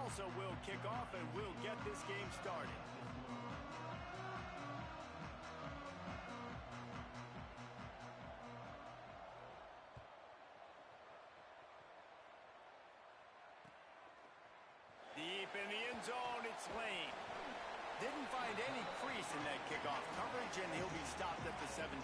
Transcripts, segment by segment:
Tulsa will kick off and we'll get this game started. Deep in the end zone, it's Lane. Didn't find any crease in that kickoff coverage, and he'll be stopped at the 17.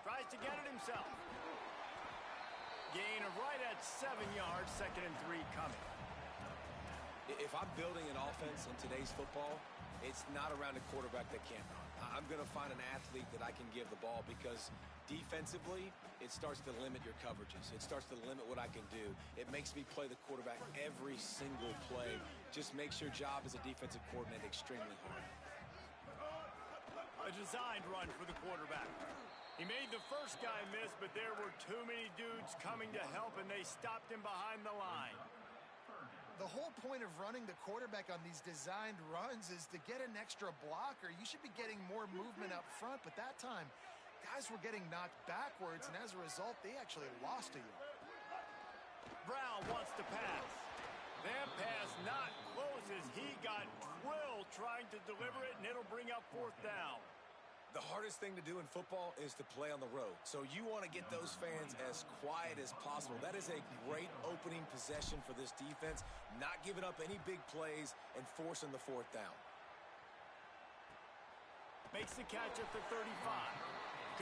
Tries to get it himself. Gain of right at 7 yards, 2nd and 3 coming. If I'm building an offense in today's football, it's not around a quarterback that can't run. I'm going to find an athlete that I can give the ball because defensively, it starts to limit your coverages. It starts to limit what I can do. It makes me play the quarterback every single play. Just makes your job as a defensive coordinator extremely hard. A designed run for the quarterback. He made the first guy miss, but there were too many dudes coming to help, and they stopped him behind the line. The whole point of running the quarterback on these designed runs is to get an extra blocker. You should be getting more movement up front, but that time, guys were getting knocked backwards, and as a result, they actually lost a yard. Brown wants to pass. That pass not close as he got drilled trying to deliver it, and it'll bring up 4th down. The hardest thing to do in football is to play on the road. So you want to get those fans as quiet as possible. That is a great opening possession for this defense, not giving up any big plays and forcing the 4th down. Makes the catch at the 35.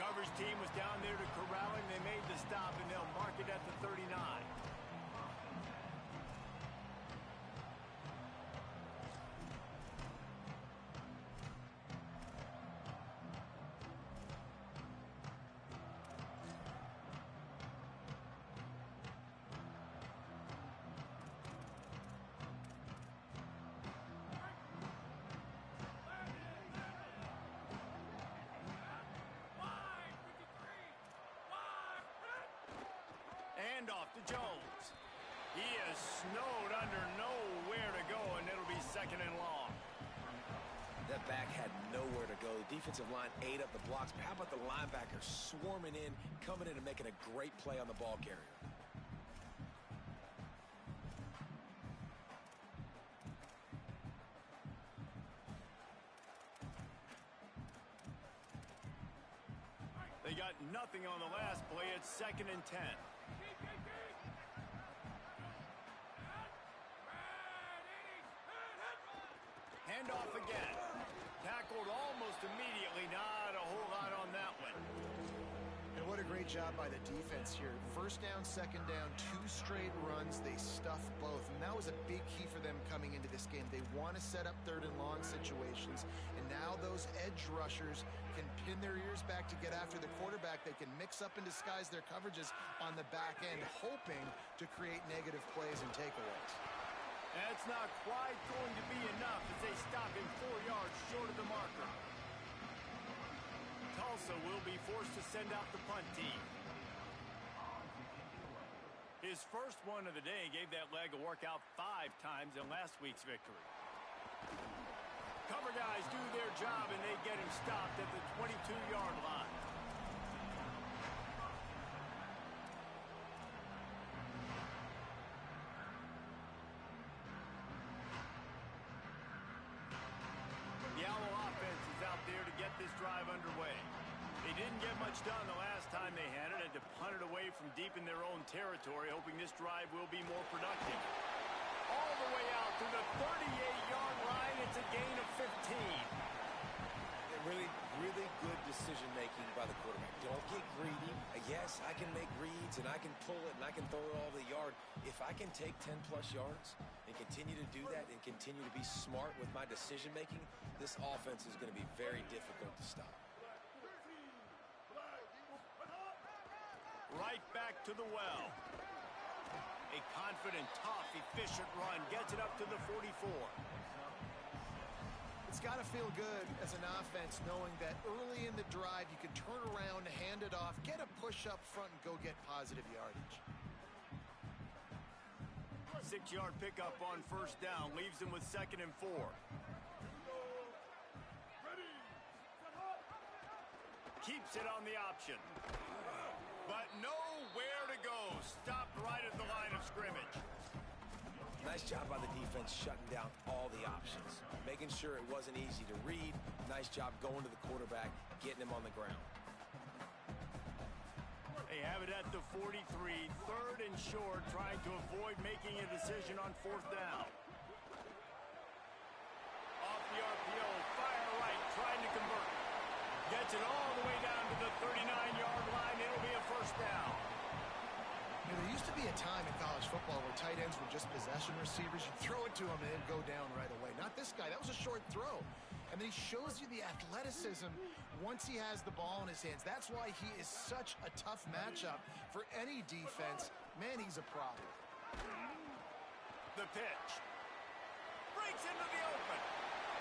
Coverage team was down there to corral him. They made the stop, and they'll mark it at the 39. Handoff to Jones. He is snowed under, nowhere to go, and it'll be 2nd and long. That back had nowhere to go. The defensive line ate up the blocks. How about the linebacker swarming in, coming in and making a great play on the ball carrier? They got nothing on the last play. It's 2nd and 10. Handoff again. Tackled almost immediately. Not a whole lot on that one. And what a great job by the defense here. 1st down, 2nd down, 2 straight runs. They stuffed both, and that was a big key for them coming into this game. They want to set up 3rd and long situations, and now those edge rushers can pin their ears back to get after the quarterback. They can mix up and disguise their coverages on the back end, hoping to create negative plays and takeaways. That's not quite going to be enough as they stop him 4 yards short of the marker. Tulsa will be forced to send out the punt team. His first one of the day gave that leg a workout 5 times in last week's victory. Cover guys do their job, and they get him stopped at the 22-yard line. The Owl offense is out there to get this drive underway. They didn't get much done the last time they had it, had to punt it away from deep in their own territory, hoping this drive will be more productive. All the way out to the 38-yard line. It's a gain of 15. Really, really good decision-making by the quarterback. Don't get greedy. Yes, I can make reads, and I can pull it, and I can throw it all over the yard. If I can take 10-plus yards and continue to do that and continue to be smart with my decision-making, this offense is going to be very difficult to stop. Right back to the well. A confident, tough, efficient run gets it up to the 44. It's got to feel good as an offense knowing that early in the drive you can turn around, hand it off, get a push up front, and go get positive yardage. 6-yard pickup on first down leaves them with 2nd and 4. Keeps it on the option. But nowhere to go. Stopped right at the line of scrimmage. Nice job by the defense shutting down all the options. Making sure it wasn't easy to read. Nice job going to the quarterback, getting him on the ground. They have it at the 43, 3rd and short, trying to avoid making a decision on 4th down. Off the RPO, fire right, trying to convert. Gets it all the way down to the 39-yard line. It'll be a 1st down. You know, there used to be a time in college football where tight ends were just possession receivers. You'd throw it to him and it'd go down right away. Not this guy. That was a short throw. And then he shows you the athleticism once he has the ball in his hands. That's why he is such a tough matchup for any defense. Man, he's a problem. The pitch. Breaks into the open.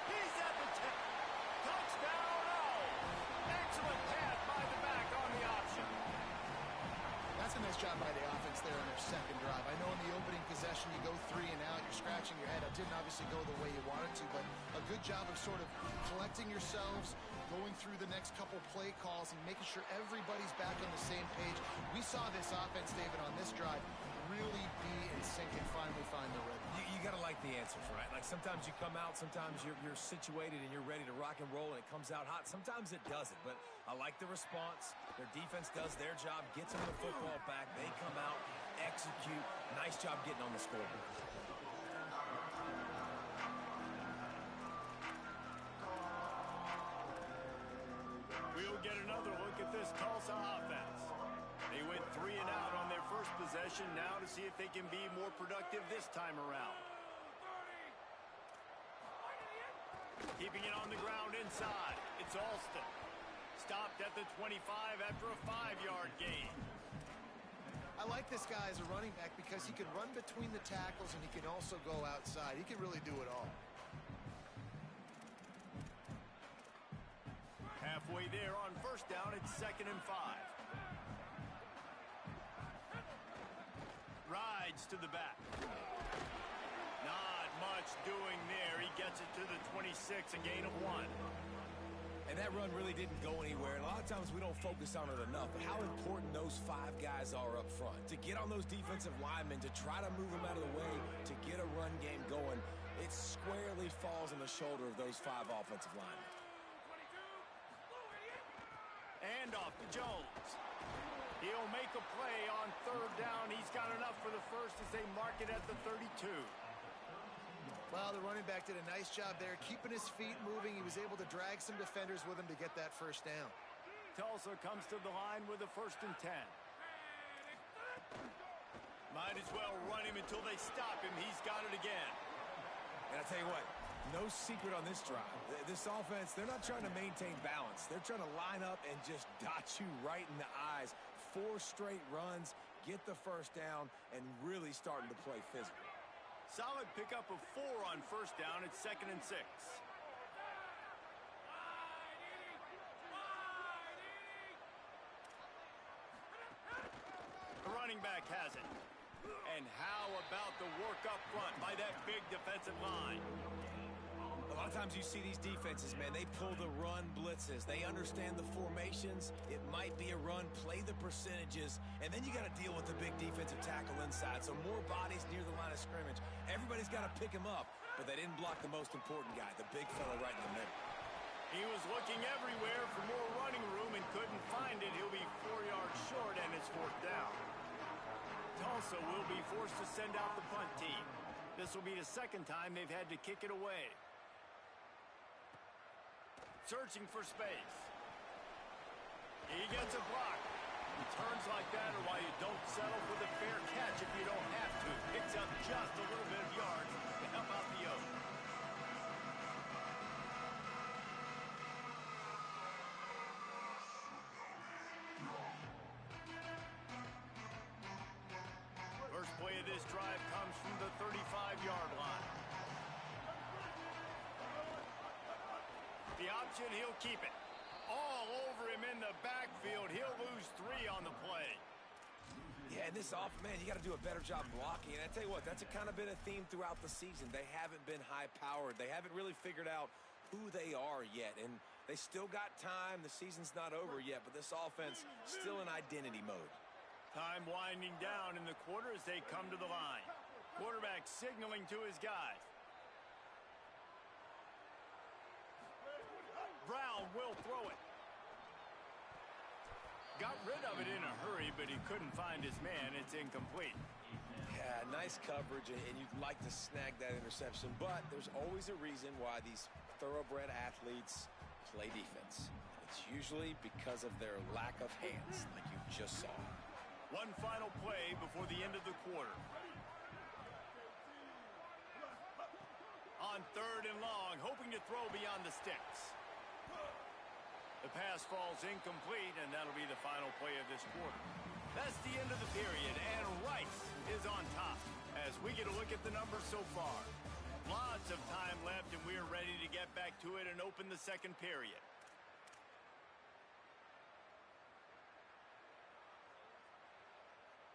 He's at the 10. Touchdown. Oh! Excellent pass by the back on the option. That's a nice job by the offense there on their 2nd drive. I know in the opening possession you go 3 and out. You're scratching your head. It didn't obviously go the way you wanted to, but a good job of sort of collecting yourselves, going through the next couple play calls, and making sure everybody's back on the same page. We saw this offense, David, on this drive really be in sync and finally find the rhythm. You got to like the answers, right? Like sometimes you come out, sometimes you're situated and you're ready to rock and roll and it comes out hot. Sometimes it doesn't, but I like the response. Their defense does their job, gets them the football back. They come out, execute. Nice job getting on the scoreboard. We'll get another look at this Tulsa offense. They went 3 and out on their first possession. Now to see if they can be more productive this time around. Keeping it on the ground inside. It's Alston. Stopped at the 25 after a 5-yard gain. I like this guy as a running back because he can run between the tackles and he can also go outside. He can really do it all. Halfway there on first down, it's 2nd and 5. Rides to the back. Not much doing there. He gets it to the 26, a gain of 1. And that run really didn't go anywhere. And a lot of times we don't focus on it enough. But how important those 5 guys are up front. To get on those defensive linemen, to try to move them out of the way, to get a run game going, it squarely falls on the shoulder of those 5 offensive linemen. And off to Jones. He'll make a play on 3rd down. He's got enough for the first as they mark it at the 32. Well, the running back did a nice job there, keeping his feet moving. He was able to drag some defenders with him to get that 1st down. Tulsa comes to the line with a 1st and 10. Might as well run him until they stop him. He's got it again. And I'll tell you what, no secret on this drive. This offense, they're not trying to maintain balance. They're trying to line up and just dot you right in the eyes. 4 straight runs, get the 1st down, and really starting to play physical. Solid pickup of 4 on 1st down. It's 2nd and 6. The running back has it. And how about the work up front by that big defensive line? A lot of times you see these defenses, man, they pull the run blitzes. They understand the formations. It might be a run, play the percentages, and then you got to deal with the big defensive tackle inside. So more bodies near the line of scrimmage. Everybody's got to pick him up, but they didn't block the most important guy, the big fella right in the middle. He was looking everywhere for more running room and couldn't find it. He'll be 4 yards short, and it's 4th down. Tulsa will be forced to send out the punt team. This will be the 2nd time they've had to kick it away. Searching for space. He gets a block. Returns like that are why you don't settle for the fair catch if you don't have to. Picks up just a little bit of yards to help out the Oaks. First play of this drive comes from the 35-yard line. option. He'll keep it. All over him in the backfield. He'll lose 3 on the play. Yeah, and this man, you got to do a better job blocking. And I tell you what, that's kind of been a theme throughout the season. They haven't been high-powered. They haven't really figured out who they are yet. And they still got time. The season's not over yet, but this offense still in identity mode. Time winding down in the quarter as they come to the line. Quarterback signaling to his guys. Brown will throw it. Got rid of it in a hurry, but he couldn't find his man. It's incomplete. Yeah, nice coverage, and you'd like to snag that interception, but there's always a reason why these thoroughbred athletes play defense. It's usually because of their lack of hands, like you just saw. One final play before the end of the quarter. On 3rd and long, hoping to throw beyond the sticks. The pass falls incomplete, and that'll be the final play of this quarter. That's the end of the period, and Rice is on top as we get a look at the numbers so far. Lots of time left, and we are ready to get back to it and open the second period.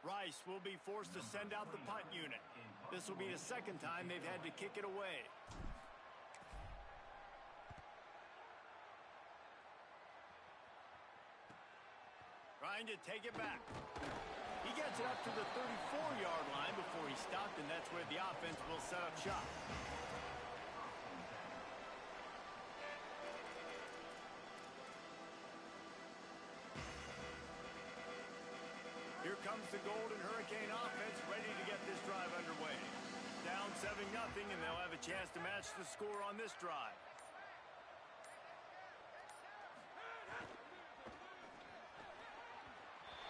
Rice will be forced to send out the punt unit. This will be the second time they've had to kick it away. Trying to take it back. He gets it up to the 34-yard line before he stopped, and that's where the offense will set up shop. Here comes the Golden Hurricane offense, ready to get this drive underway. Down 7-0, and they'll have a chance to match the score on this drive.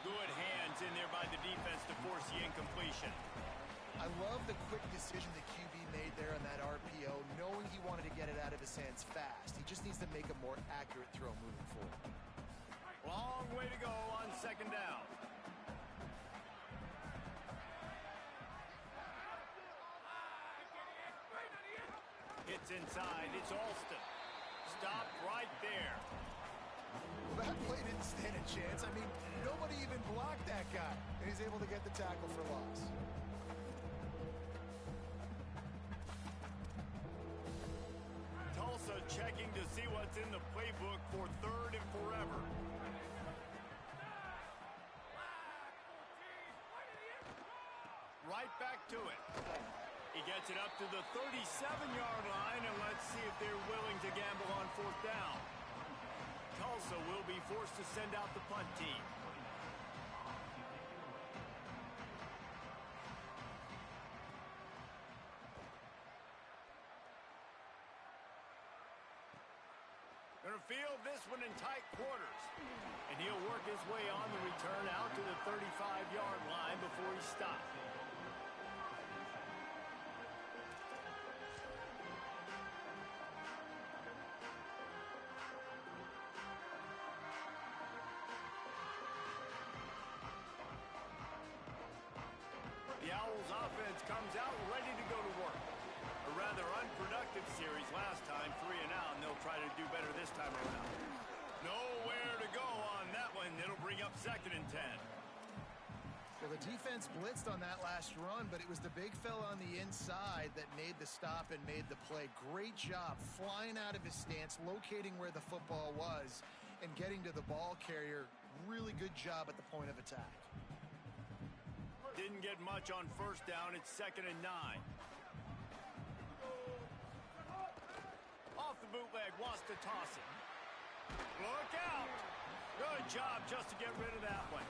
Good hands in there by the defense to force the incompletion. I love the quick decision the QB made there on that RPO, knowing he wanted to get it out of his hands fast. He just needs to make a more accurate throw moving forward. Long way to go on 2nd down. It's inside. It's Alston. Stopped right there. Well, that play didn't stand a chance. I mean, nobody even blocked that guy. And he's able to get the tackle for loss. Tulsa checking to see what's in the playbook for 3rd and forever. Right back to it. He gets it up to the 37-yard line, and let's see if they're willing to gamble on 4th down. Tulsa will be forced to send out the punt team. Going to field this one in tight quarters. And he'll work his way on the return out to the 35-yard line before he stops. The Owls offense comes out ready to go to work. A rather unproductive series last time, 3 and out, and they'll try to do better this time around. Nowhere to go on that one. It'll bring up 2nd and 10. Well, the defense blitzed on that last run, but it was the big fella on the inside that made the stop and made the play. Great job flying out of his stance, locating where the football was, and getting to the ball carrier. Really good job at the point of attack. Didn't get much on 1st down. It's 2nd and 9. Off the bootleg, wants to toss it. Look out! Good job just to get rid of that one.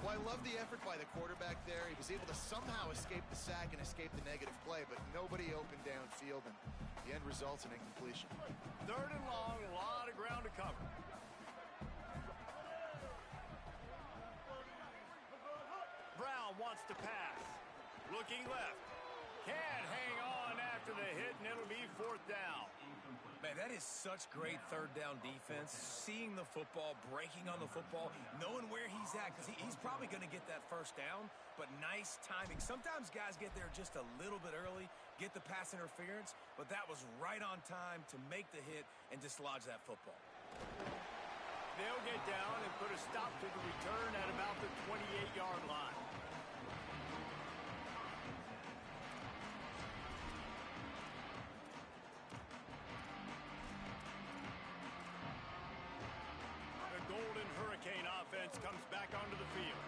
Well, I love the effort by the quarterback there. He was able to somehow escape the sack and escape the negative play, but nobody opened downfield, and the end results in incompletion. 3rd and long, a lot of ground to cover. Brown wants to pass. Looking left. Can't hang on after the hit, and it'll be 4th down. Man, that is such great 3rd down defense. Seeing the football, breaking on the football, knowing where he's at, because he's probably going to get that 1st down, but nice timing. Sometimes guys get there just a little bit early, get the pass interference, but that was right on time to make the hit and dislodge that football. They'll get down and put a stop to the return at about the 28-yard line. The Golden Hurricane offense comes back onto the field.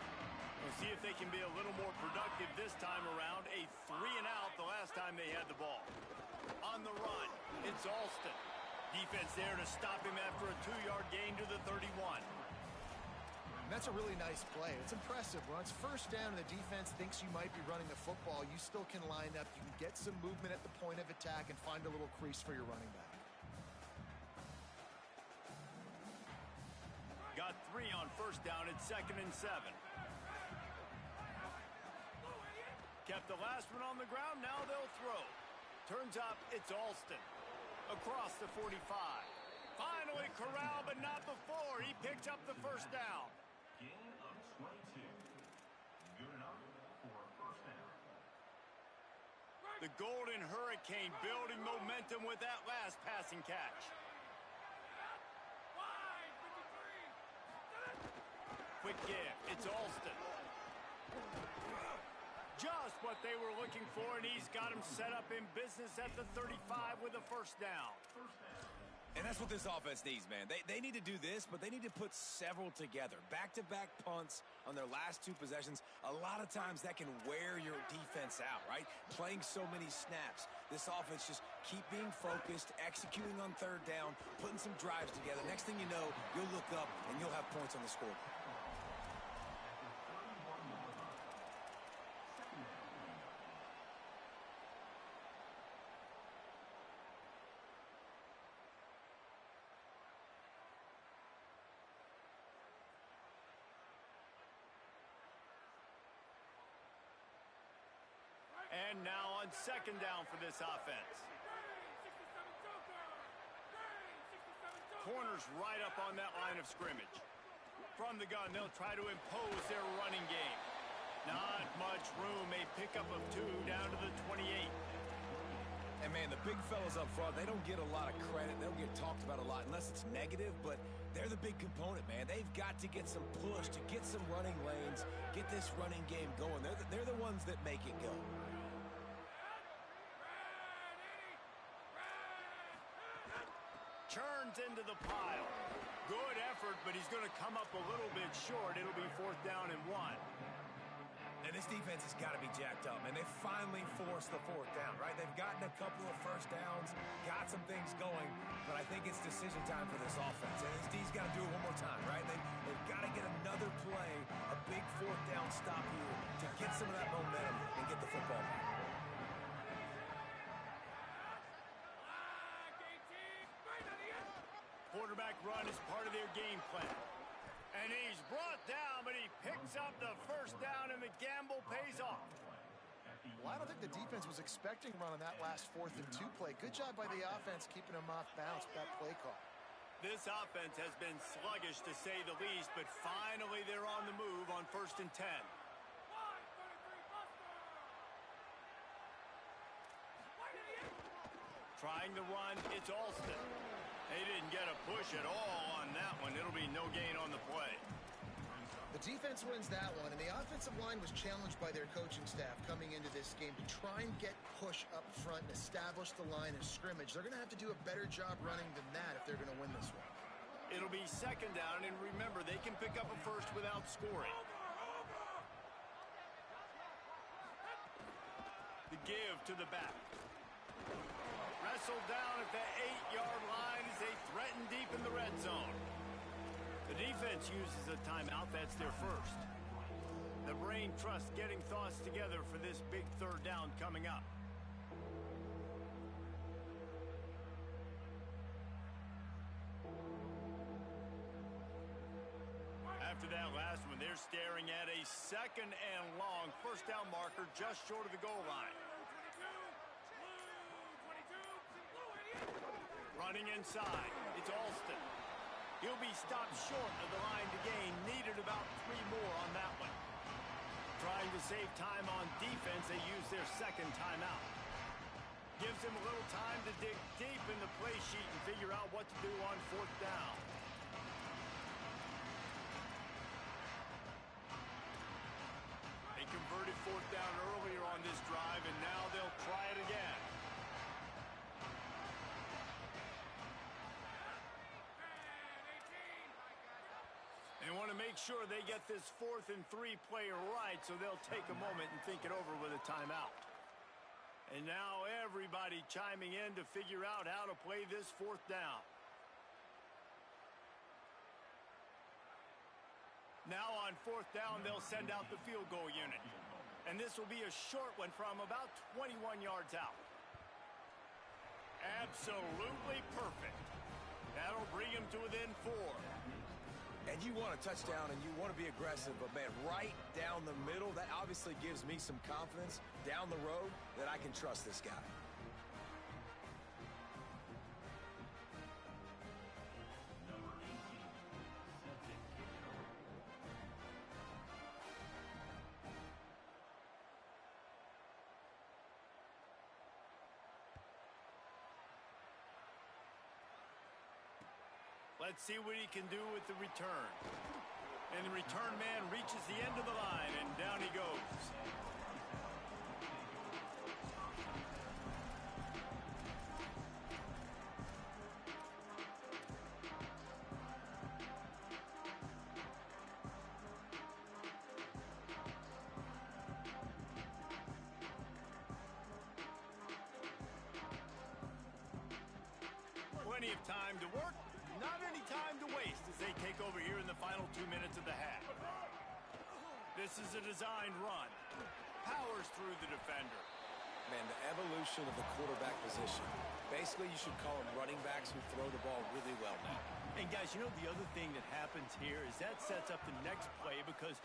We'll see if they can be a little more productive this time around. A 3-and-out the last time they had the ball. On the run, it's Alston. Defense there to stop him after a 2-yard gain to the 31. And that's a really nice play. It's impressive. When it's first down and the defense thinks you might be running the football, you still can line up. You can get some movement at the point of attack and find a little crease for your running back. Got 3 on first down at 2nd and 7. Kept the last one on the ground, now they'll throw. Turns up, it's Alston. Across the 45. Finally corralled, but not before. He picked up the first down. Gain of 22. Good enough for a first down. The Golden Hurricane building momentum with that last passing catch. Quick give, it's Alston. Just what they were looking for, and he's got him set up in business at the 35 with a first down. And that's what this offense needs, man. They need to do this, but they need to put several together. Back-to-back punts on their last 2 possessions. A lot of times that can wear your defense out, right? Playing so many snaps. This offense just keep being focused, executing on 3rd down, putting some drives together. Next thing you know, you'll look up and you'll have points on the scoreboard. And now on 2nd down for this offense. Corners right up on that line of scrimmage. From the gun, they'll try to impose their running game. Not much room. A pickup of 2 down to the 28. And, man, the big fellas up front, they don't get a lot of credit. They don't get talked about a lot unless it's negative, but they're the big component, man. They've got to get some push to get some running lanes, get this running game going. They're the ones that make it go. Churns into the pile. Good effort, but he's going to come up a little bit short. It'll be 4th down and 1. And this defense has got to be jacked up, and they finally forced the 4th down, right? They've gotten a couple of first downs, got some things going, but I think it's decision time for this offense. And this D's got to do it one more time, right? They've got to get another play, a big 4th down stop here to get some of that momentum and get the football back. Quarterback run is part of their game plan. And he's brought down, but he picks up the first down, and the gamble pays off. Well, I don't think the defense was expecting run on that last 4th and 2 play. Good job by the offense keeping him off bounds with that play call. This offense has been sluggish, to say the least, but finally they're on the move on 1st and 10. Trying to run, it's Alston. They didn't get a push at all on that one. It'll be no gain on the play. The defense wins that one, and the offensive line was challenged by their coaching staff coming into this game to try and get push up front and establish the line of scrimmage. They're going to have to do a better job running than that if they're going to win this one. It'll be 2nd down, and remember, they can pick up a first without scoring. The give to the back. Wrestled down at the 8-yard line as they threaten deep in the red zone. The defense uses a timeout. That's their first. The brain trust getting thoughts together for this big 3rd down coming up. After that last one, they're staring at a 2nd and long. First down marker just short of the goal line. Running inside, it's Alston. He'll be stopped short of the line to gain. Needed about 3 more on that one. Trying to save time on defense, they use their 2nd timeout. gives them a little time to dig deep in the play sheet and figure out what to do on fourth down. They converted fourth down earlier on this drive, and now they'll try it again. They want to make sure they get this 4th and 3 play right, so they'll take a moment and think it over with a timeout. And now everybody chiming in to figure out how to play this 4th down. Now on 4th down, they'll send out the field goal unit. And this will be a short one from about 21 yards out. Absolutely perfect. That'll bring him to within 4. And you want a touchdown and you want to be aggressive, but man, right down the middle, that obviously gives me some confidence down the road that I can trust this guy. Number 18, Celtic kicker. Let's see what he can do with the return. And the return man reaches the end of the line, and down he goes. Plenty of time to work. Not any time to waste as they take over here in the final 2 minutes of the half. This is a designed run. Powers through the defender. Man, the evolution of the quarterback position. Basically, you should call them running backs who throw the ball really well now. And guys, you know the other thing that happens here is that sets up the next play because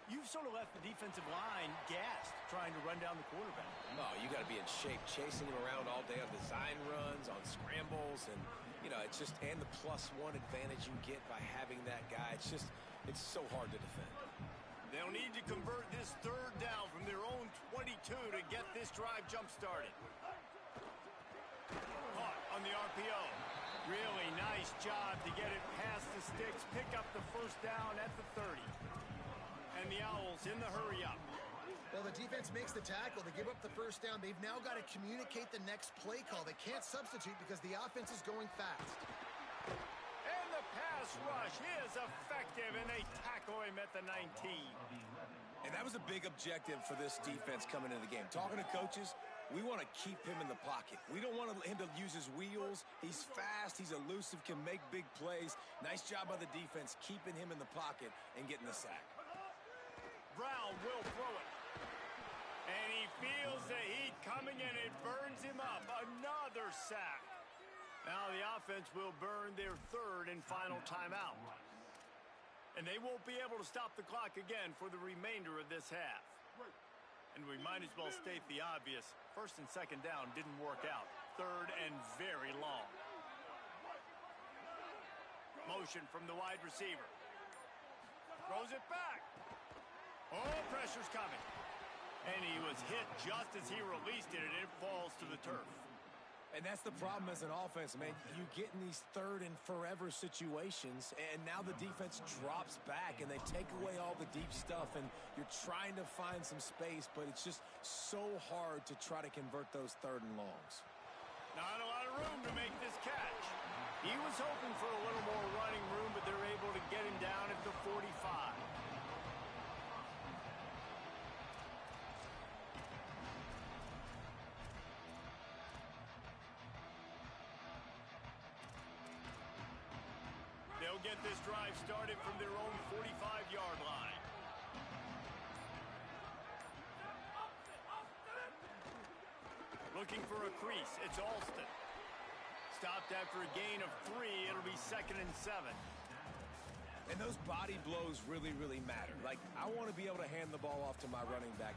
you've sort of left the defensive line gassed trying to run down the quarterback. No, you got to be in shape, chasing him around all day on design runs, on scrambles, and you know, it's just, and the +1 advantage you get by having that guy. It's so hard to defend. They'll need to convert this 3rd down from their own 22 to get this drive jump-started. Caught on the RPO. Really nice job to get it past the sticks, pick up the 1st down at the 30. And the Owls in the hurry-up. Well, the defense makes the tackle. They give up the 1st down. They've now got to communicate the next play call. They can't substitute because the offense is going fast. And the pass rush is effective, and they tackle him at the 19. And that was a big objective for this defense coming into the game. Talking to coaches, we want to keep him in the pocket. We don't want him to use his wheels. He's fast, he's elusive, can make big plays. Nice job by the defense keeping him in the pocket and getting the sack. Brown will throw it. And he feels the heat coming, and it burns him up. Another sack. Now the offense will burn their 3rd and final timeout. And they won't be able to stop the clock again for the remainder of this half. And we might as well state the obvious. 1st and 2nd down didn't work out. 3rd and very long. Motion from the wide receiver. Throws it back. Oh, pressure's coming. And he was hit just as he released it, and it falls to the turf. And that's the problem as an offense, man. You get in these 3rd and forever situations, and now the defense drops back, and they take away all the deep stuff, and you're trying to find some space, but it's just so hard to try to convert those 3rd and longs. Not a lot of room to make this catch. He was hoping for a little more running room, but they're able to get him down at the 45. They'll get this drive started from their own 45-yard line. Looking for a crease. It's Alston. Stopped after a gain of 3. It'll be 2nd and 7. And those body blows really, really matter. Like, I want to be able to hand the ball off to my running back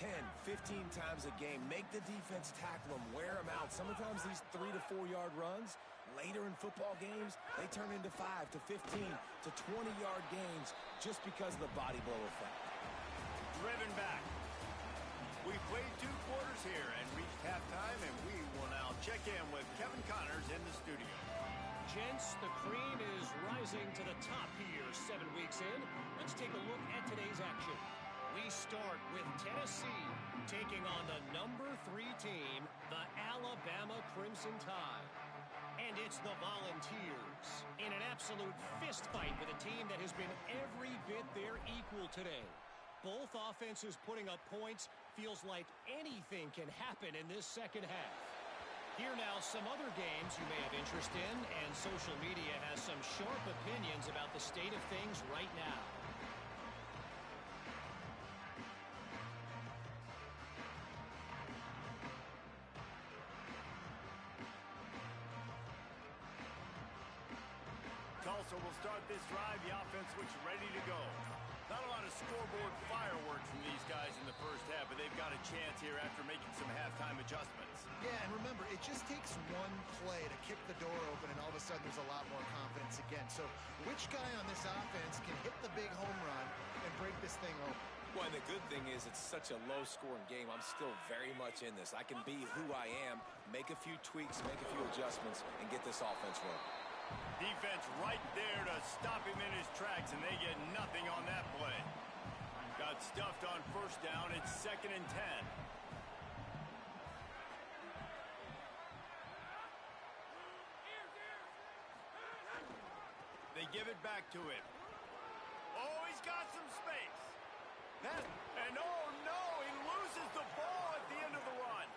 10, 15 times a game. Make the defense tackle them, wear them out. Sometimes these 3 to 4 yard runs, later in football games, they turn into 5 to 15 to 20-yard gains just because of the body blow effect. Driven back. We played 2 quarters here and reached halftime, and we will now Gents, the cream is rising to the top here 7 weeks in. Let's take a look at today's action. We start with Tennessee taking on the number 3 team, the Alabama Crimson Tide. And it's the Volunteers in an absolute fist fight with a team that has been every bit their equal today. Both offenses putting up points. Feels like anything can happen in this second half. Here now, some other games you may have interest in, and social media has some sharp opinions about the state of things right now. Tulsa will start this drive. The offense looks ready to go. Not a lot of scoreboard fireworks from these guys in the first half, but they've got a chance here after making some halftime adjustments. Yeah, and remember, it just takes one play to kick the door open, and all of a sudden there's a lot more confidence again. So which guy on this offense can hit the big home run and break this thing open? Well, and the good thing is it's such a low-scoring game. I'm still very much in this. I can be who I am, make a few tweaks, make a few adjustments, and get this offense rolling. Defense right there to stop him in his tracks, and they get nothing on that play. Got stuffed on first down. It's 2nd and 10. They give it back to him. Oh, he's got some space. And oh no, he loses the ball at the end of the run.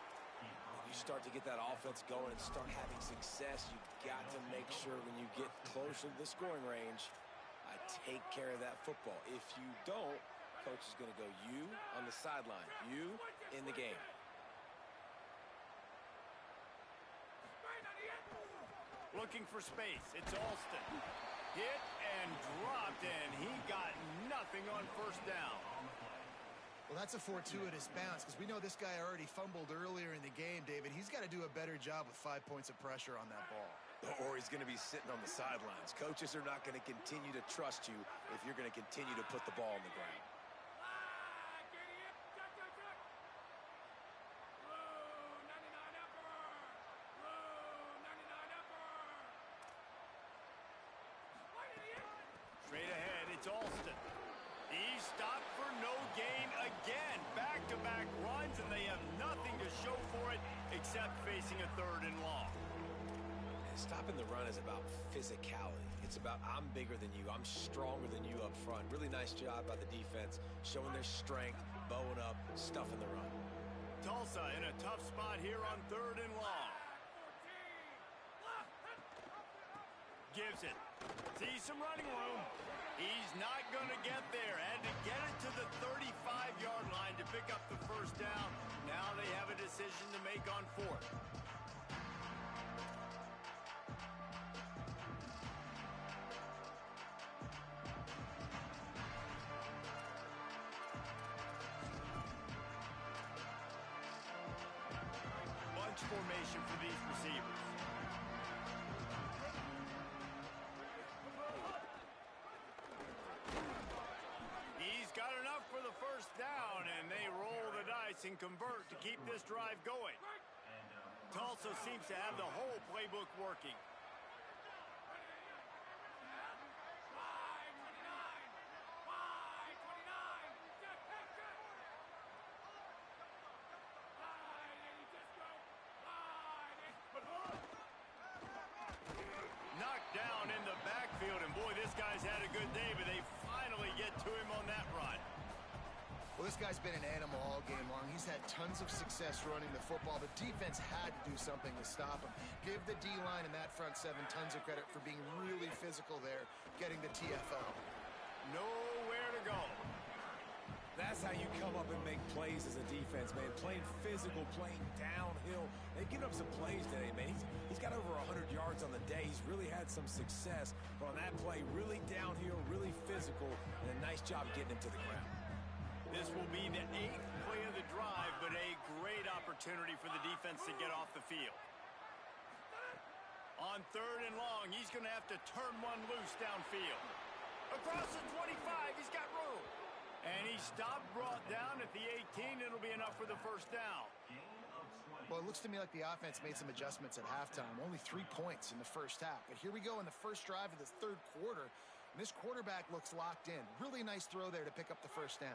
You start to get that offense going and start having success, you've got to make sure when you get closer to the scoring range, I take care of that football. If you don't, coach is going to go, you on the sideline, you in the game. Looking for space. It's Alston. Hit and dropped, and he got nothing on first down. Well, that's a fortuitous bounce because we know this guy already fumbled earlier in the game, David. He's got to do a better job with 5 points of pressure on that ball. Or he's going to be sitting on the sidelines. Coaches are not going to continue to trust you if you're going to continue to put the ball on the ground. Straight ahead, it's Alston. He's stopped for no gain again. Back-to-back runs, and they have nothing to show for it except facing a 3rd and long. And stopping the run is about physicality. It's about I'm bigger than you. I'm stronger than you up front. Really nice job by the defense, showing their strength, bowing up, stuffing the run. Tulsa in a tough spot here on 3rd and long. Gives it. Sees some running room. He's not going to get there. Had to get it to the 35-yard line to pick up the first down. Now they have a decision to make on 4th. Bunch formation for these receivers. First down, and they roll the dice and convert to keep this drive going. Tulsa seems to have the whole playbook working. Knocked down in the backfield, and boy, this guy's had a good day, but they finally get to him on that run. Well, this guy's been an animal all game long. He's had tons of success running the football. The defense had to do something to stop him. Give the D-line and that front 7 tons of credit for being really physical there, getting the TFO. Nowhere to go. That's how you come up and make plays as a defense, man. Playing physical, playing downhill. They've given up some plays today, man. He's got over 100 yards on the day. He's really had some success. But on that play, really downhill, really physical, and a nice job getting him to the ground. This will be the 8th play of the drive, but a great opportunity for the defense to get off the field. On 3rd and long, he's going to have to turn one loose downfield. Across the 25, he's got room. And he stopped, brought down at the 18. It'll be enough for the first down. Gain of 20. Well, it looks to me like the offense made some adjustments at halftime. Only 3 points in the first half. But here we go in the first drive of the third quarter. And this quarterback looks locked in. Really nice throw there to pick up the first down.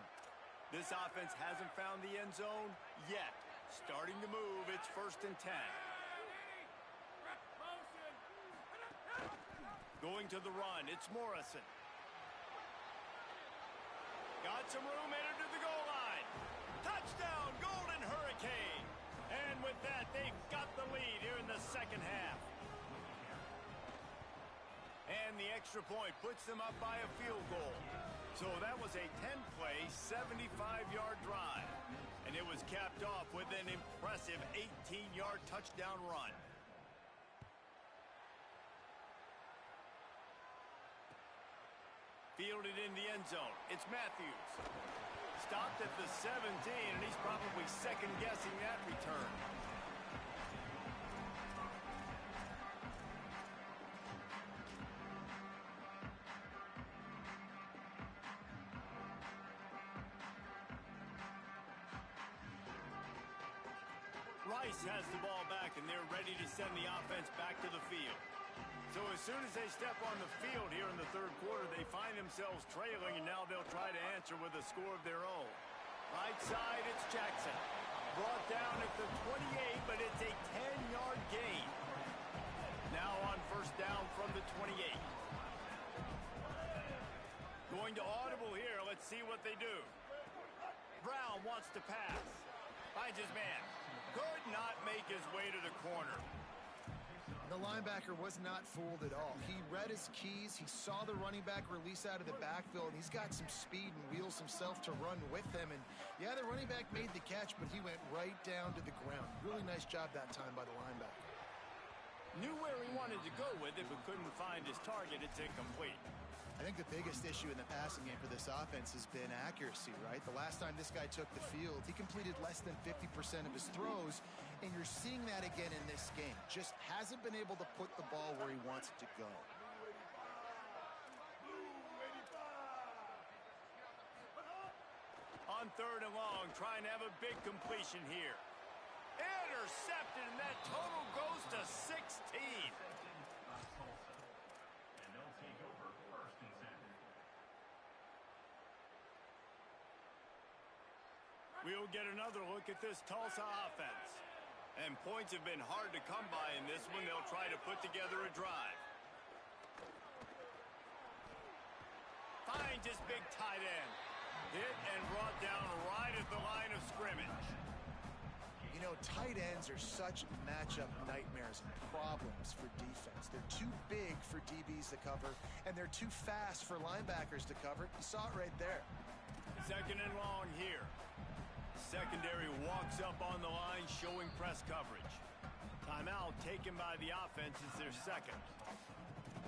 This offense hasn't found the end zone yet. Starting to move, it's 1st and 10. Going to the run, it's Morrison. Got some room, headed to the goal line. Touchdown, Golden Hurricane. And with that, they've got the lead here in the second half. And the extra point puts them up by a field goal. So that was a 10-play, 75-yard drive. And it was capped off with an impressive 18-yard touchdown run. Fielded in the end zone. It's Matthews. Stopped at the 17, and he's probably second-guessing that return. Rice has the ball back, and they're ready to send the offense back to the field. So as soon as they step on the field here in the third quarter, they find themselves trailing, and now they'll try to answer with a score of their own. Right side, it's Jackson. Brought down at the 28, but it's a 10-yard gain. Now on first down from the 28. Going to audible here. Let's see what they do. Brown wants to pass. Finds his man. Could not make his way to the corner. The linebacker was not fooled at all. He read his keys. He saw the running back release out of the backfield. He's got some speed and wheels himself to run with him. And yeah, the running back made the catch, but he went right down to the ground. Really nice job that time by the linebacker. Knew where he wanted to go with it, but couldn't find his target. It's incomplete. I think the biggest issue in the passing game for this offense has been accuracy, right? The last time this guy took the field, he completed less than 50% of his throws, and you're seeing that again in this game. Just hasn't been able to put the ball where he wants it to go. On third and long, trying to have a big completion here. Intercepted, and that total goes to 16. We'll get another look at this Tulsa offense. And points have been hard to come by in this one. They'll try to put together a drive. Finds his big tight end. Hit and brought down right at the line of scrimmage. You know, tight ends are such matchup nightmares and problems for defense. They're too big for DBs to cover, and they're too fast for linebackers to cover. You saw it right there. Second and long here. Secondary walks up on the line, showing press coverage. Timeout taken by the offense is their second.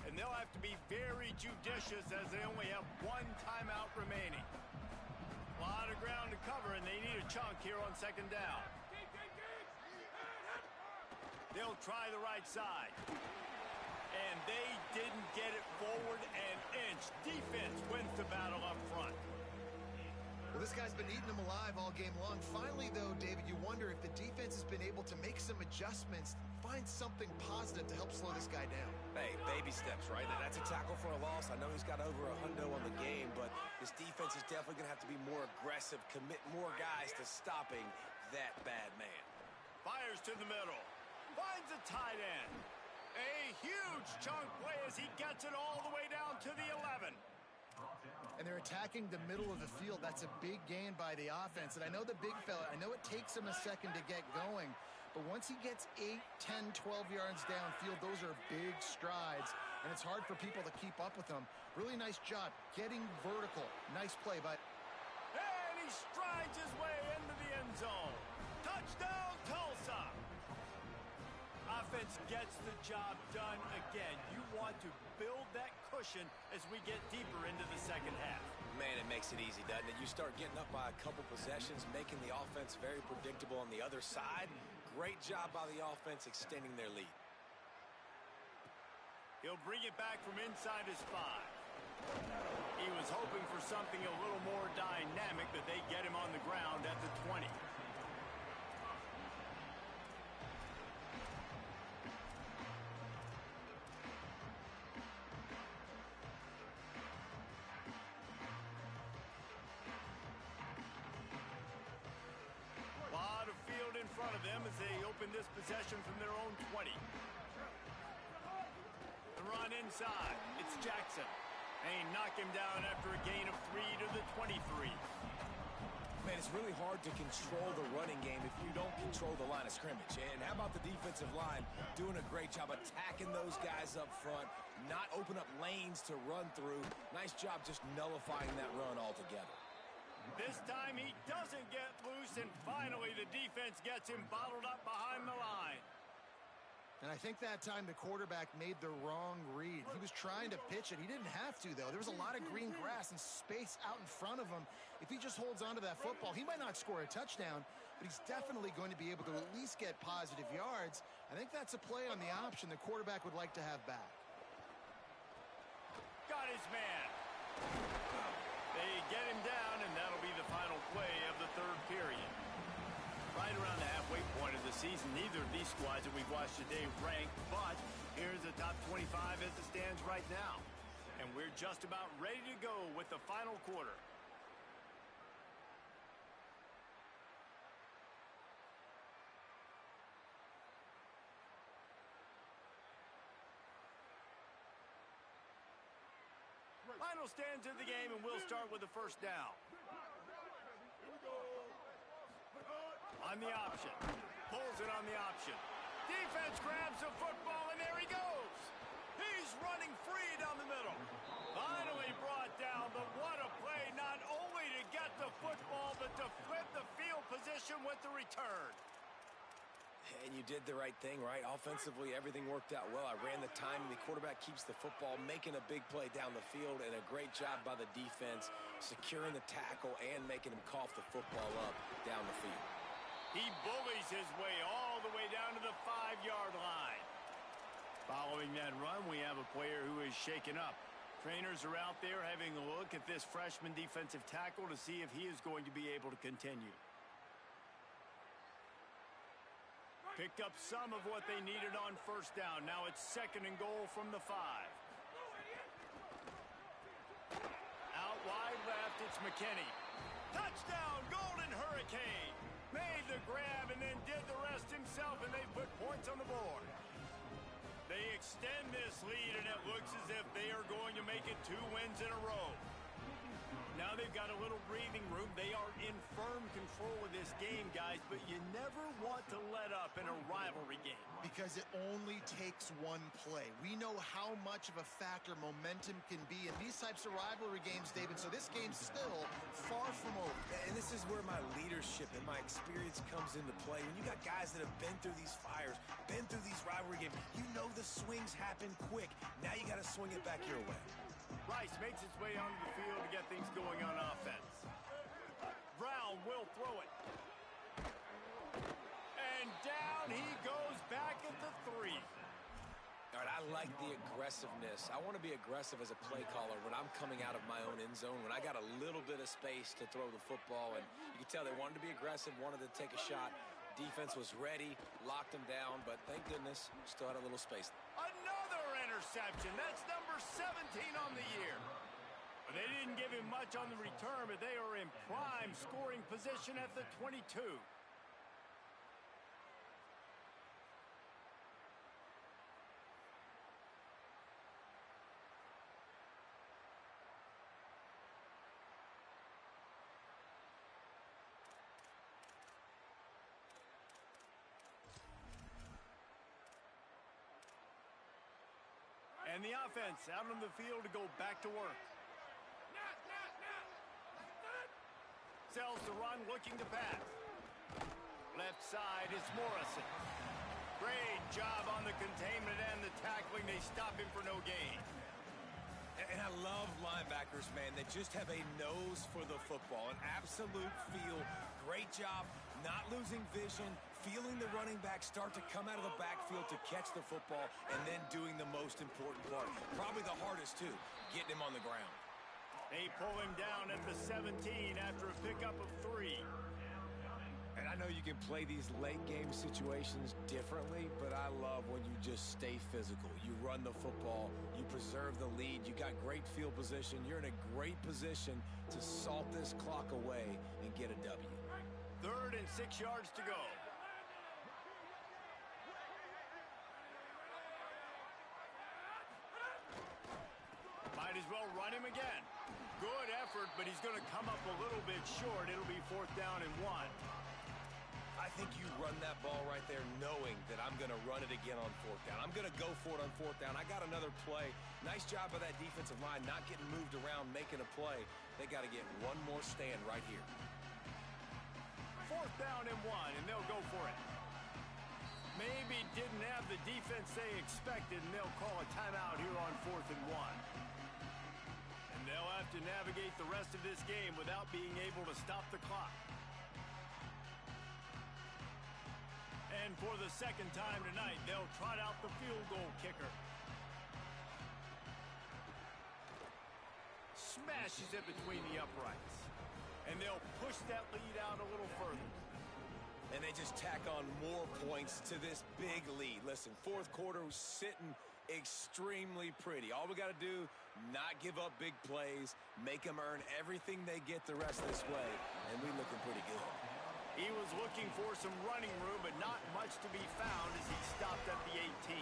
And they'll have to be very judicious as they only have one timeout remaining. A lot of ground to cover, and they need a chunk here on second down. They'll try the right side. And they didn't get it forward an inch. Defense wins the battle up front. Well, this guy's been eating them alive all game long. Finally, though, David, you wonder if the defense has been able to make some adjustments, find something positive to help slow this guy down. Hey, baby steps, right? That's a tackle for a loss. I know he's got over $100 on the game, but this defense is definitely going to have to be more aggressive, commit more guys to stopping that bad man. Fires to the middle. Finds a tight end. A huge chunk play as he gets it all the way down to the 11. And they're attacking the middle of the field. That's a big gain by the offense. And I know the big fella, I know it takes him a second to get going, but once he gets 8, 10, 12 yards downfield, those are big strides, and it's hard for people to keep up with him. Really nice job getting vertical. Nice play by... And he strides his way into the end zone. Touchdown, Tulsa! Offense gets the job done again. You want to build that cushion as we get deeper into the second half. Man, it makes it easy, doesn't it? You start getting up by a couple possessions, making the offense very predictable on the other side. Great job by the offense extending their lead. He'll bring it back from inside his 5. He was hoping for something a little more dynamic, but they get him on the ground at the 20. front of them as they open this possession from their own 20. The run inside. It's Jackson. They knock him down after a gain of 3 to the 23. Man, it's really hard to control the running game if you don't control the line of scrimmage. And how about the defensive line doing a great job attacking those guys up front, not open up lanes to run through. Nice job just nullifying that run altogether. This time he doesn't get loose, and finally the defense gets him bottled up behind the line. And I think that time the quarterback made the wrong read. He was trying to pitch it. He didn't have to, though. There was a lot of green grass and space out in front of him. If he just holds on to that football, he might not score a touchdown, but he's definitely going to be able to at least get positive yards. I think that's a play on the option the quarterback would like to have back. Got his man. They get him down, and that'll be the final play of the third period. Right around the halfway point of the season, neither of these squads that we've watched today rank, but here's the top 25 as it stands right now. And we're just about ready to go with the final quarter. Final stands of the game, and we'll start with the first down. On the option. Pulls it on the option. Defense grabs the football, and there he goes. He's running free down the middle. Finally brought down, but what a play, not only to get the football, but to flip the field position with the return. And you did the right thing, right? Offensively, everything worked out well. I ran the time, and the quarterback keeps the football, making a big play down the field, and a great job by the defense, securing the tackle and making him cough the football up down the field. He bullies his way all the way down to the 5-yard line. Following that run, we have a player who is shaken up. Trainers are out there having a look at this freshman defensive tackle to see if he is going to be able to continue. Picked up some of what they needed on first down. Now it's 2nd and goal from the 5. Out wide left, it's McKinney. Touchdown, Golden Hurricane. Made the grab and then did the rest himself, and they put points on the board. They extend this lead, and it looks as if they are going to make it 2 wins in a row. Now they've got a little breathing room. They are in firm control of this game, guys, but you never want to let up in a rivalry game. Because it only takes one play. We know how much of a factor momentum can be in these types of rivalry games, David, so this game's still far from over. And this is where my leadership and my experience comes into play. When you got guys that have been through these fires, been through these rivalry games, you know the swings happen quick. Now you got to swing it back your way. Rice makes his way onto the field to get things going on offense. Brown will throw it. And down he goes back at the 3. All right, I like the aggressiveness. I want to be aggressive as a play caller when I'm coming out of my own end zone, when I got a little bit of space to throw the football. And you can tell they wanted to be aggressive, wanted to take a shot. Defense was ready, locked them down, but thank goodness, still had a little space. Another interception. That's number 17 on the year. They didn't give him much on the return, but they are in prime scoring position at the 22. And the offense out on the field to go back to work. Sells the run, looking to pass. Left side is Morrison. Great job on the containment and the tackling. They stop him for no gain. And I love linebackers, man. They just have a nose for the football, an absolute feel. Great job not losing vision, feeling the running back start to come out of the backfield to catch the football, and then doing the most important part. Probably the hardest, too, getting him on the ground. They pull him down at the 17 after a pickup of 3. And I know you can play these late game situations differently, but I love when you just stay physical. You run the football, you preserve the lead, you got great field position, you're in a great position to salt this clock away and get a W. 3rd and 6 yards to go. Might as well run him again. Good effort, but he's going to come up a little bit short. It'll be 4th down and 1. I think you run that ball right there knowing that I'm going to run it again on 4th down. I'm going to go for it on 4th down. I got another play. Nice job by that defensive line not getting moved around, making a play. They got to get one more stand right here. 4th down and 1, and they'll go for it. Maybe didn't have the defense they expected, and they'll call a timeout here on 4th and 1. And they'll have to navigate the rest of this game without being able to stop the clock. And for the second time tonight, they'll trot out the field goal kicker. Smashes it between the uprights. And they'll push that lead out a little further. And they just tack on more points to this big lead. Listen, 4th quarter was sitting extremely pretty. All we got to do, not give up big plays, make them earn everything they get the rest of this way, and we looking pretty good. He was looking for some running room, but not much to be found as he stopped at the 18.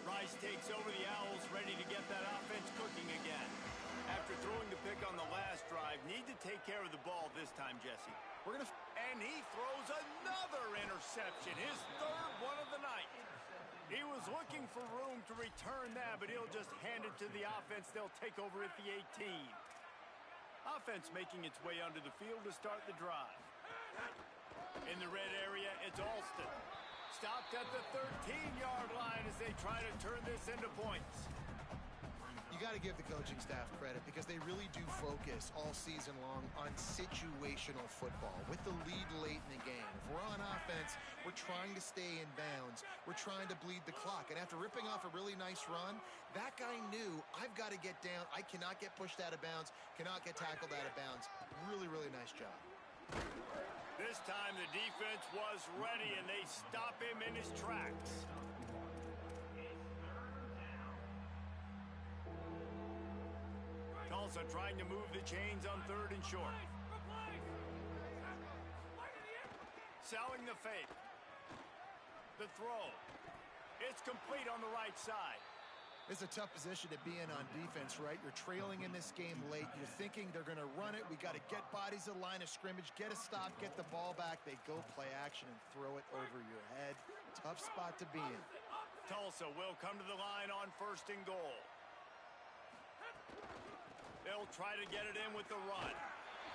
Rice takes over the Owls, ready to get that offense cooking again. After throwing the pick on the last drive, need to take care of the ball this time, Jesse. And he throws another interception, his 3rd one of the night. He was looking for room to return that, but he'll just hand it to the offense. They'll take over at the 18. Offense making its way onto the field to start the drive. In the red area, it's Alston. Stopped at the 13-yard line as they try to turn this into points. You got to give the coaching staff credit because they really do focus all season long on situational football with the lead late in the game. If we're on offense, we're trying to stay in bounds. We're trying to bleed the clock. And after ripping off a really nice run, that guy knew, I've got to get down. I cannot get pushed out of bounds, cannot get tackled out of bounds. Really, really nice job. This time the defense was ready, and they stop him in his tracks. Tulsa trying to move the chains on 3rd and short. Selling the fake. The throw. It's complete on the right side. It's a tough position to be in on defense, right? You're trailing in this game late. You're thinking they're going to run it. We got to get bodies to the line of scrimmage, get a stop, get the ball back. They go play action and throw it over your head. Tough spot to be in. Tulsa will come to the line on 1st and goal. They'll try to get it in with the run.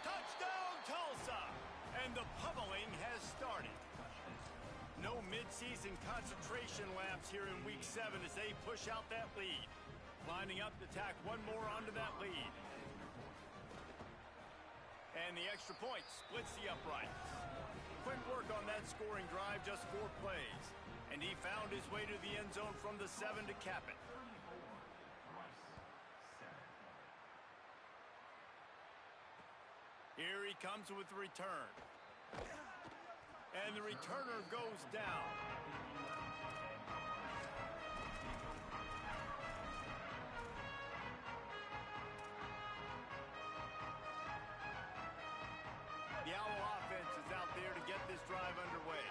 Touchdown, Tulsa! And the pummeling has started. No midseason concentration laps here in Week 7 as they push out that lead. Lining up to tack one more onto that lead. And the extra point splits the uprights. Quick work on that scoring drive, just 4 plays. And he found his way to the end zone from the 7 to cap it. Here he comes with the return. And the returner goes down. The Owl offense is out there to get this drive underway.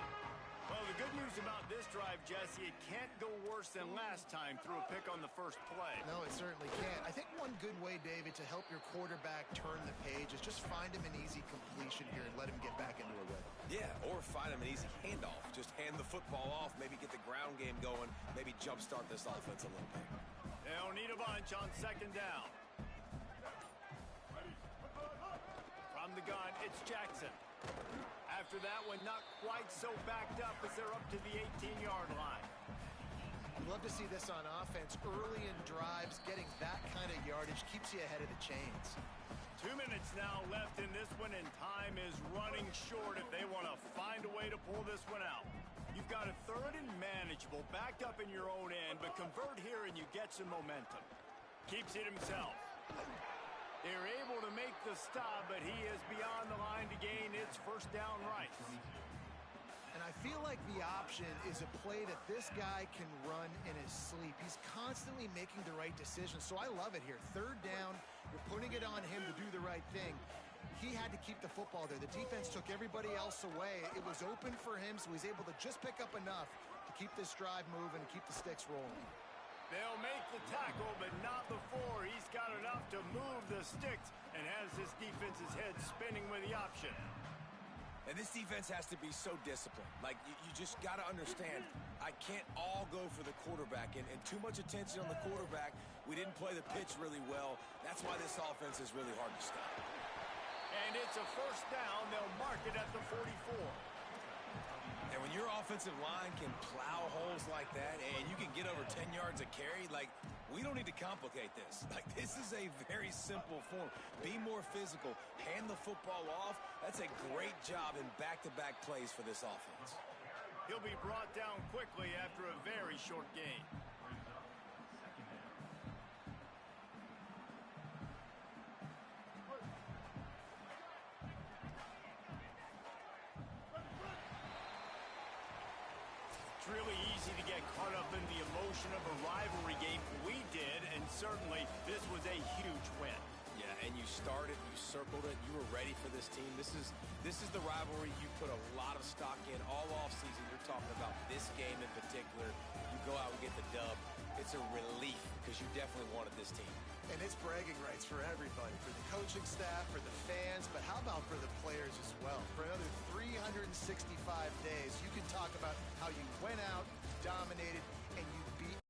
Well, the good news about this drive, Jesse, it can't go worse than last time through a pick on the first play. No, it certainly can't. I think one good way, David, to help your quarterback turn the page is just find him an easy completion here and let him get back into a rhythm. Yeah, or find him an easy handoff. Just hand the football off, maybe get the ground game going, maybe jumpstart this offense a little bit. They'll need a bunch on 2nd down. From the gun, it's Jackson. After that one, not quite so backed up as they're up to the 18-yard line. I'd love to see this on offense. Early in drives, getting that kind of yardage keeps you ahead of the chains. 2 minutes now left in this one, and time is running short if they want to find a way to pull this one out. You've got a 3rd and manageable, backed up in your own end, but convert here and you get some momentum. Keeps it himself. They're able to make the stop, but he is beyond the line to gain its 1st down right. And I feel like the option is a play that this guy can run in his sleep. He's constantly making the right decision, so I love it here. 3rd down, you're putting it on him to do the right thing. he had to keep the football there. The defense took everybody else away. It was open for him, so he's able to just pick up enough to keep this drive moving and keep the sticks rolling. They'll make the tackle, but not before he's got enough to move the sticks and has this defense's head spinning with the option. And this defense has to be so disciplined. Like, you just got to understand, I can't all go for the quarterback. And too much attention on the quarterback. We didn't play the pitch really well. That's why this offense is really hard to stop. And it's a first down. They'll mark it at the 44. And when your offensive line can plow holes like that and you can get over 10 yards a carry, like, we don't need to complicate this. Like, this is a very simple form. Be more physical. Hand the football off. That's a great job in back-to-back plays for this offense. He'll be brought down quickly after a very short gain. It's really easy to get caught up in the emotion of a rivalry game. We did, and certainly this was a huge win. Yeah, and you started, you circled it, you were ready for this team. This is the rivalry you put a lot of stock in all offseason. You're talking about this game in particular. You go out and get the dub. It's a relief because you definitely wanted this team. And it's bragging rights for everybody, for the coaching staff, for the fans, but how about for the players as well? For another 365 days, you can talk about how you went out, dominated, and you beat.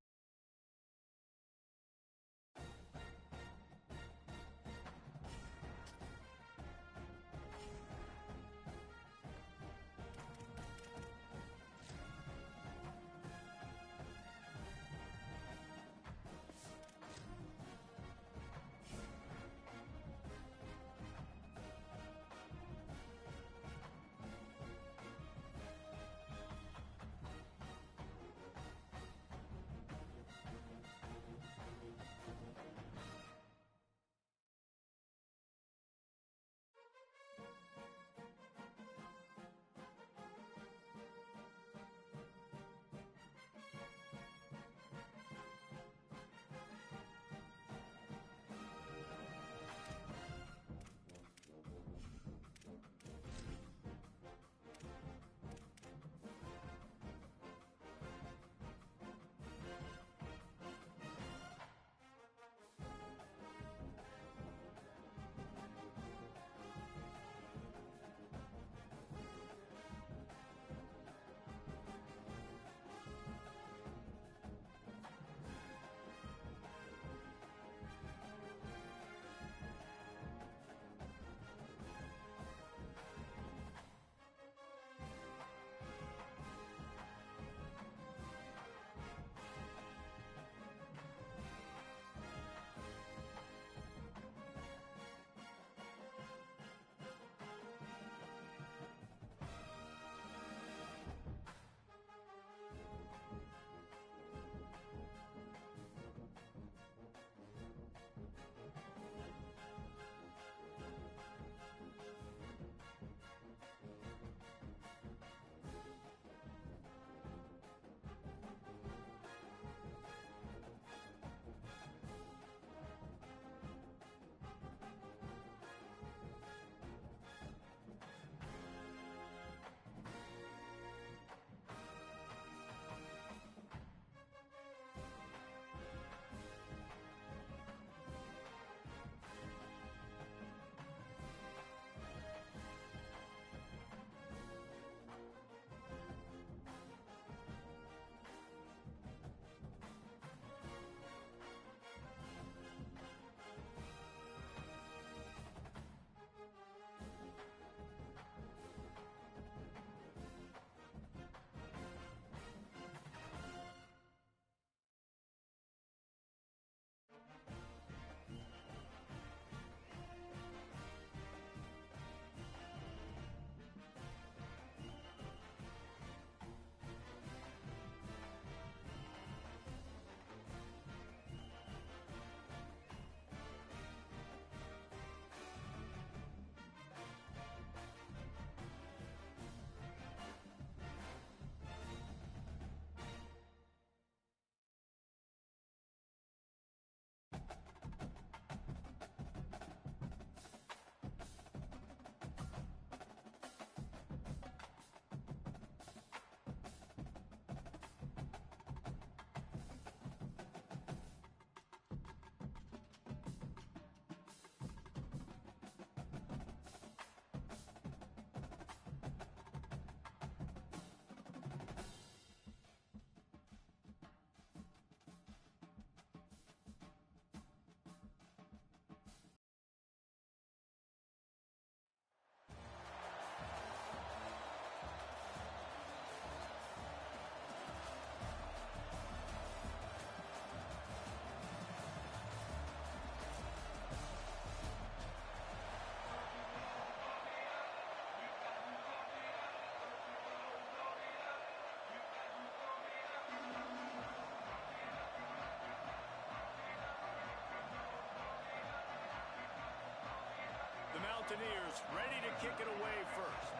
Mountaineers ready to kick it away first.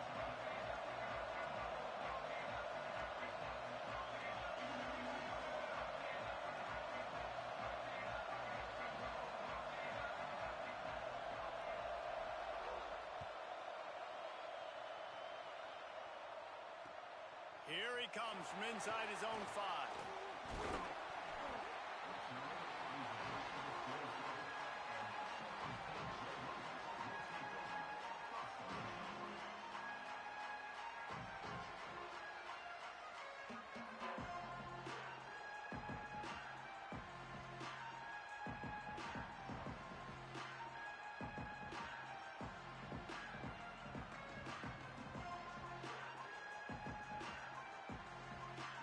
Here he comes from inside his own 5.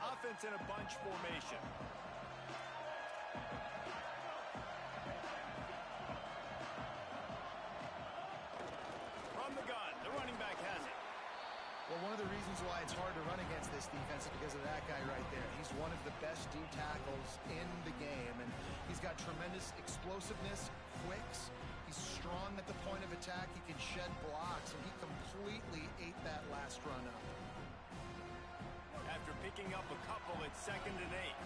Offense in a bunch formation. From the gun, the running back has it. Well, one of the reasons why it's hard to run against this defense is because of that guy right there. He's one of the best D tackles in the game, and he's got tremendous explosiveness, quicks. He's strong at the point of attack. He can shed blocks, and he completely ate that last run up. After picking up a couple, it's 2nd and 8.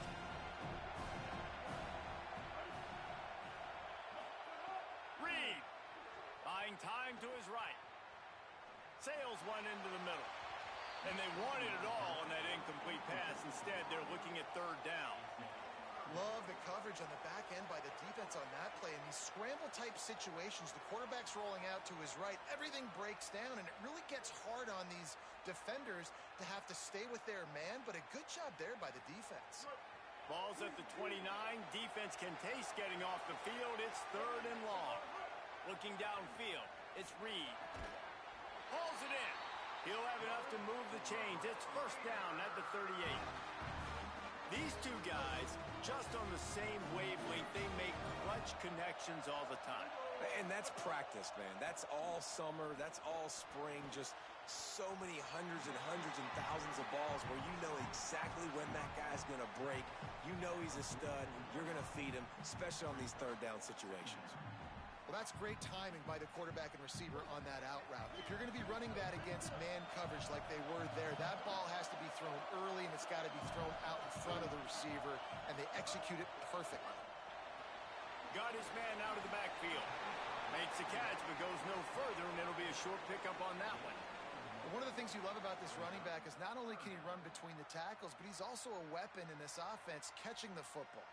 Reed, buying time to his right. Sails one into the middle. And they wanted it all on that incomplete pass. Instead, they're looking at 3rd down. Love the coverage on the back end by the defense on that play. In these scramble-type situations, the quarterback's rolling out to his right. Everything breaks down, and it really gets hard on these defenders to have to stay with their man, but a good job there by the defense. Ball's at the 29. Defense can taste getting off the field. It's 3rd and long. Looking downfield, it's Reed. Hauls it in. He'll have enough to move the chains. It's 1st down at the 38. These two guys, just on the same wavelength, they make clutch connections all the time. And that's practice, man. That's all summer. That's all spring. Just so many hundreds and thousands of balls where you know exactly when that guy's going to break. You know he's a stud. You're going to feed him, especially on these 3rd down situations. Well, that's great timing by the quarterback and receiver on that out route. If you're going to be running that against man coverage like they were there, that ball has to be thrown early, and it's got to be thrown out in front of the receiver, and they execute it perfectly. Got his man out of the backfield. Makes the catch, but goes no further, and it'll be a short pickup on that one. One of the things you love about this running back is not only can he run between the tackles, but he's also a weapon in this offense catching the football.